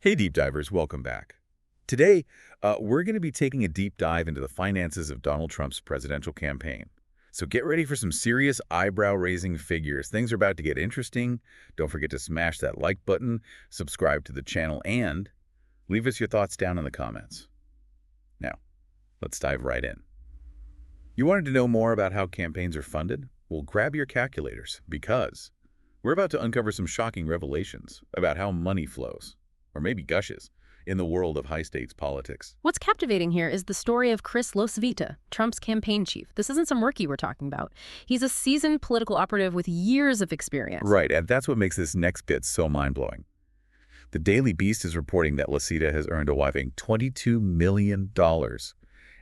Hey, deep divers, welcome back. Today, we're going to be taking a deep dive into the finances of Donald Trump's presidential campaign. So get ready for some serious eyebrow-raising figures. Things are about to get interesting. Don't forget to smash that like button, subscribe to the channel, and leave us your thoughts down in the comments. Now, let's dive right in. You wanted to know more about how campaigns are funded? Well, grab your calculators, because we're about to uncover some shocking revelations about how money flows, or maybe gushes, in the world of high-stakes politics. What's captivating here is the story of LaCivita, Trump's campaign chief. This isn't some rookie we're talking about. He's a seasoned political operative with years of experience. Right, and that's what makes this next bit so mind-blowing. The Daily Beast is reporting that LaCivita has earned a whopping $22 million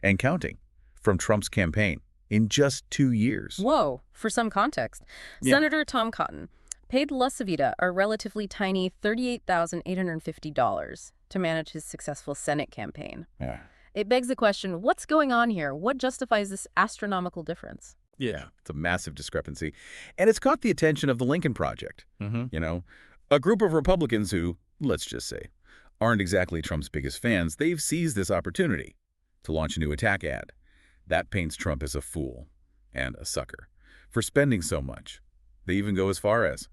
and counting from Trump's campaign in just 2 years. Whoa, for some context. Yeah. Senator Tom Cotton paid LaCivita a relatively tiny $38,850 to manage his successful Senate campaign. Yeah. It begs the question, what's going on here? What justifies this astronomical difference? Yeah, it's a massive discrepancy. And it's caught the attention of the Lincoln Project. You know, a group of Republicans who, let's just say, aren't exactly Trump's biggest fans. They've seized this opportunity to launch a new attack ad. That paints Trump as a fool and a sucker for spending so much. They even go as far as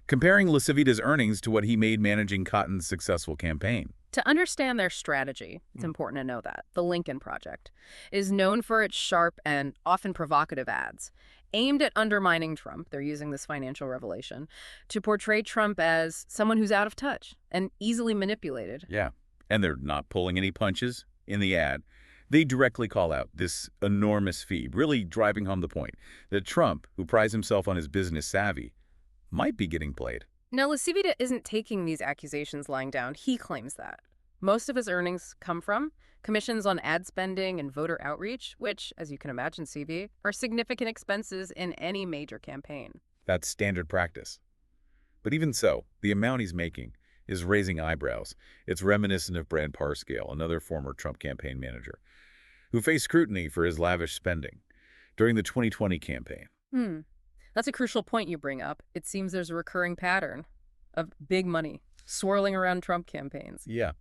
comparing LaCivita's earnings to what he made managing Cotton's successful campaign. To understand their strategy, it's important to know that the Lincoln Project is known for its sharp and often provocative ads aimed at undermining Trump. They're using this financial revelation to portray Trump as someone who's out of touch and easily manipulated. Yeah, and they're not pulling any punches in the ad. They directly call out this enormous fee, really driving home the point that Trump, who prides himself on his business savvy, might be getting played. Now, LaCivita isn't taking these accusations lying down. He claims that. Most of his earnings come from commissions on ad spending and voter outreach, which, as you can imagine, CB, are significant expenses in any major campaign. That's standard practice. But even so, the amount he's making is raising eyebrows. It's reminiscent of Brad Parscale, another former Trump campaign manager, who faced scrutiny for his lavish spending during the 2020 campaign. That's a crucial point you bring up. It seems there's a recurring pattern of big money swirling around Trump campaigns. Yeah.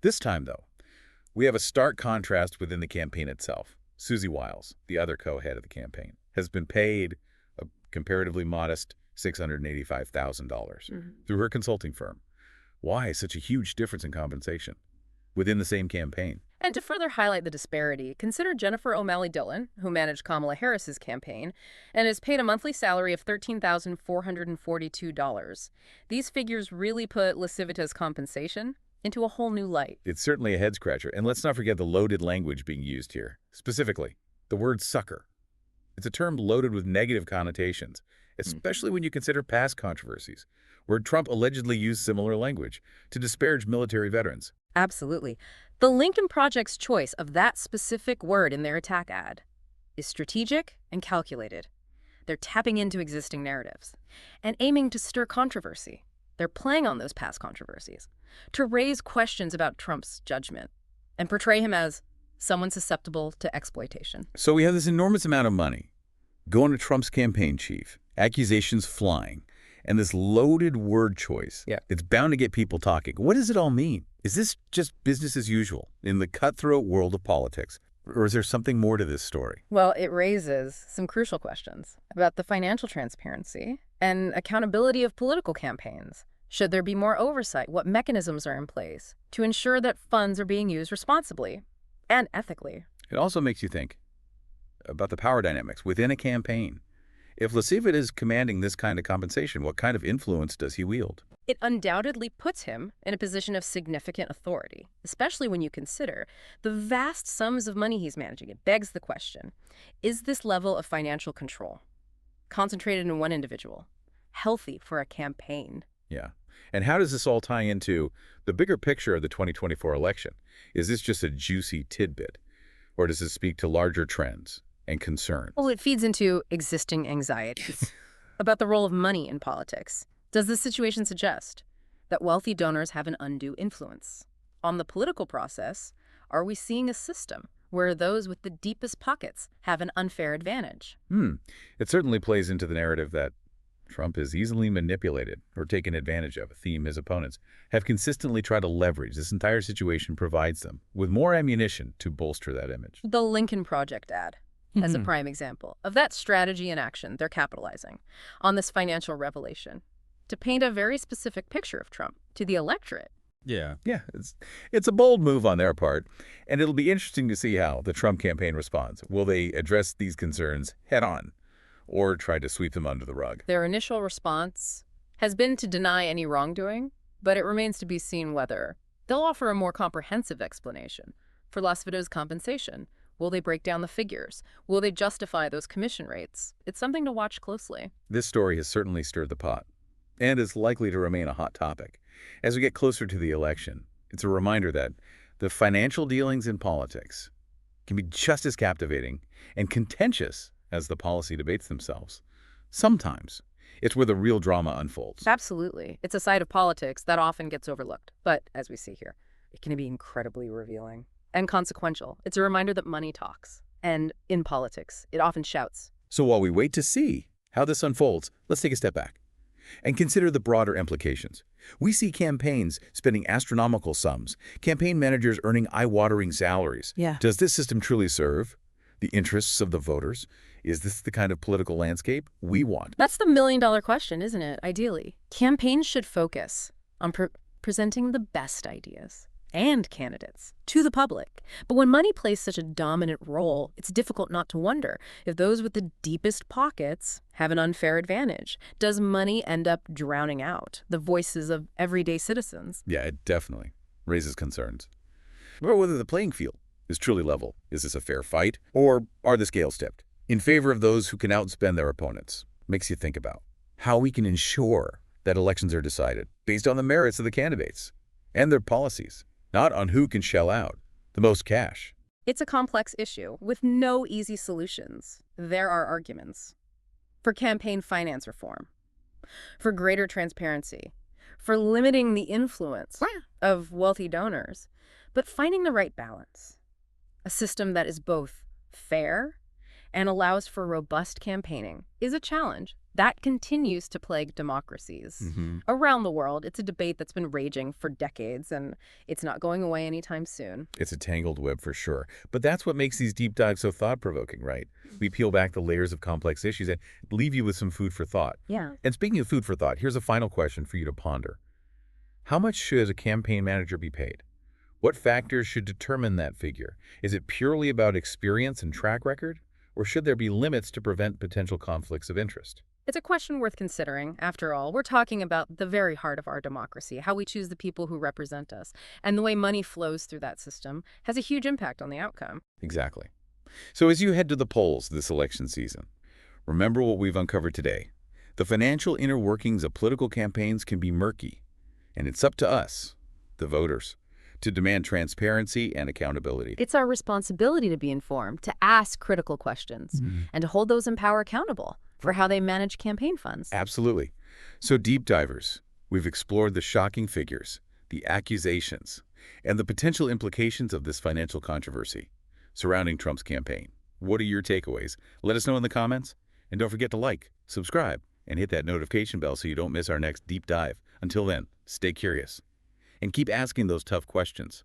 This time, though, we have a stark contrast within the campaign itself. Susie Wiles, the other co-head of the campaign, has been paid a comparatively modest $685,000 through her consulting firm. Why such a huge difference in compensation within the same campaign? And to further highlight the disparity, consider Jennifer O'Malley Dillon, who managed Kamala Harris's campaign, and is paid a monthly salary of $13,442. These figures really put LaCivita's compensation into a whole new light. It's certainly a head-scratcher, and let's not forget the loaded language being used here. Specifically, the word sucker. It's a term loaded with negative connotations, especially when you consider past controversies, where Trump allegedly used similar language to disparage military veterans. Absolutely. The Lincoln Project's choice of that specific word in their attack ad is strategic and calculated. They're tapping into existing narratives and aiming to stir controversy. They're playing on those past controversies to raise questions about Trump's judgment and portray him as someone susceptible to exploitation. So we have this enormous amount of money going to Trump's campaign chief, accusations flying, and this loaded word choice. Yeah. It's bound to get people talking. What does it all mean? Is this just business as usual in the cutthroat world of politics? Or is there something more to this story? Well, it raises some crucial questions about the financial transparency and accountability of political campaigns. Should there be more oversight? What mechanisms are in place to ensure that funds are being used responsibly and ethically? It also makes you think about the power dynamics within a campaign. If LaCivita is commanding this kind of compensation, what kind of influence does he wield? It undoubtedly puts him in a position of significant authority, especially when you consider the vast sums of money he's managing. It begs the question, is this level of financial control, concentrated in one individual, healthy for a campaign? Yeah. And how does this all tie into the bigger picture of the 2024 election? Is this just a juicy tidbit, or does it speak to larger trends and concerns? Well, it feeds into existing anxieties about the role of money in politics. Does this situation suggest that wealthy donors have an undue influence on the political process? Are we seeing a system where those with the deepest pockets have an unfair advantage? It certainly plays into the narrative that Trump is easily manipulated or taken advantage of, a theme his opponents have consistently tried to leverage. This entire situation provides them with more ammunition to bolster that image. The Lincoln Project ad, as a prime example of that strategy in action. They're capitalizing on this financial revelation to paint a very specific picture of Trump to the electorate. Yeah, it's a bold move on their part, and it'll be interesting to see how the Trump campaign responds. Will they address these concerns head on or try to sweep them under the rug? Their initial response has been to deny any wrongdoing, but it remains to be seen whether they'll offer a more comprehensive explanation for LaCivita's compensation. Will they break down the figures? Will they justify those commission rates? It's something to watch closely. This story has certainly stirred the pot and is likely to remain a hot topic. As we get closer to the election, it's a reminder that the financial dealings in politics can be just as captivating and contentious as the policy debates themselves. Sometimes it's where the real drama unfolds. Absolutely. It's a side of politics that often gets overlooked. But as we see here, it can be incredibly revealing and consequential. It's a reminder that money talks. And in politics, it often shouts. So while we wait to see how this unfolds, let's take a step back and consider the broader implications. We see campaigns spending astronomical sums, campaign managers earning eye-watering salaries. Yeah. Does this system truly serve the interests of the voters? Is this the kind of political landscape we want? That's the million-dollar question, isn't it? Ideally, campaigns should focus on presenting the best ideas and candidates to the public. But when money plays such a dominant role, it's difficult not to wonder if those with the deepest pockets have an unfair advantage. Does money end up drowning out the voices of everyday citizens? Yeah, it definitely raises concerns. Or whether the playing field is truly level. Is this a fair fight? Or are the scales tipped in favor of those who can outspend their opponents? Makes you think about how we can ensure that elections are decided based on the merits of the candidates and their policies, not on who can shell out the most cash. It's a complex issue with no easy solutions. There are arguments for campaign finance reform, for greater transparency, for limiting the influence of wealthy donors, but finding the right balance, a system that is both fair and allows for robust campaigning, is a challenge that continues to plague democracies around the world. It's a debate that's been raging for decades, and it's not going away anytime soon. It's a tangled web for sure. But that's what makes these deep dives so thought-provoking, right? We peel back the layers of complex issues and leave you with some food for thought. Yeah. And speaking of food for thought, here's a final question for you to ponder. How much should a campaign manager be paid? What factors should determine that figure? Is it purely about experience and track record? Or should there be limits to prevent potential conflicts of interest? It's a question worth considering. After all, we're talking about the very heart of our democracy, how we choose the people who represent us, and the way money flows through that system has a huge impact on the outcome. Exactly. So as you head to the polls this election season, remember what we've uncovered today. The financial inner workings of political campaigns can be murky, and it's up to us, the voters, to demand transparency and accountability. It's our responsibility to be informed, to ask critical questions, and to hold those in power accountable for how they manage campaign funds. Absolutely. So deep divers, we've explored the shocking figures, the accusations, and the potential implications of this financial controversy surrounding Trump's campaign. What are your takeaways? Let us know in the comments. And don't forget to like, subscribe, and hit that notification bell so you don't miss our next deep dive. Until then, stay curious and keep asking those tough questions.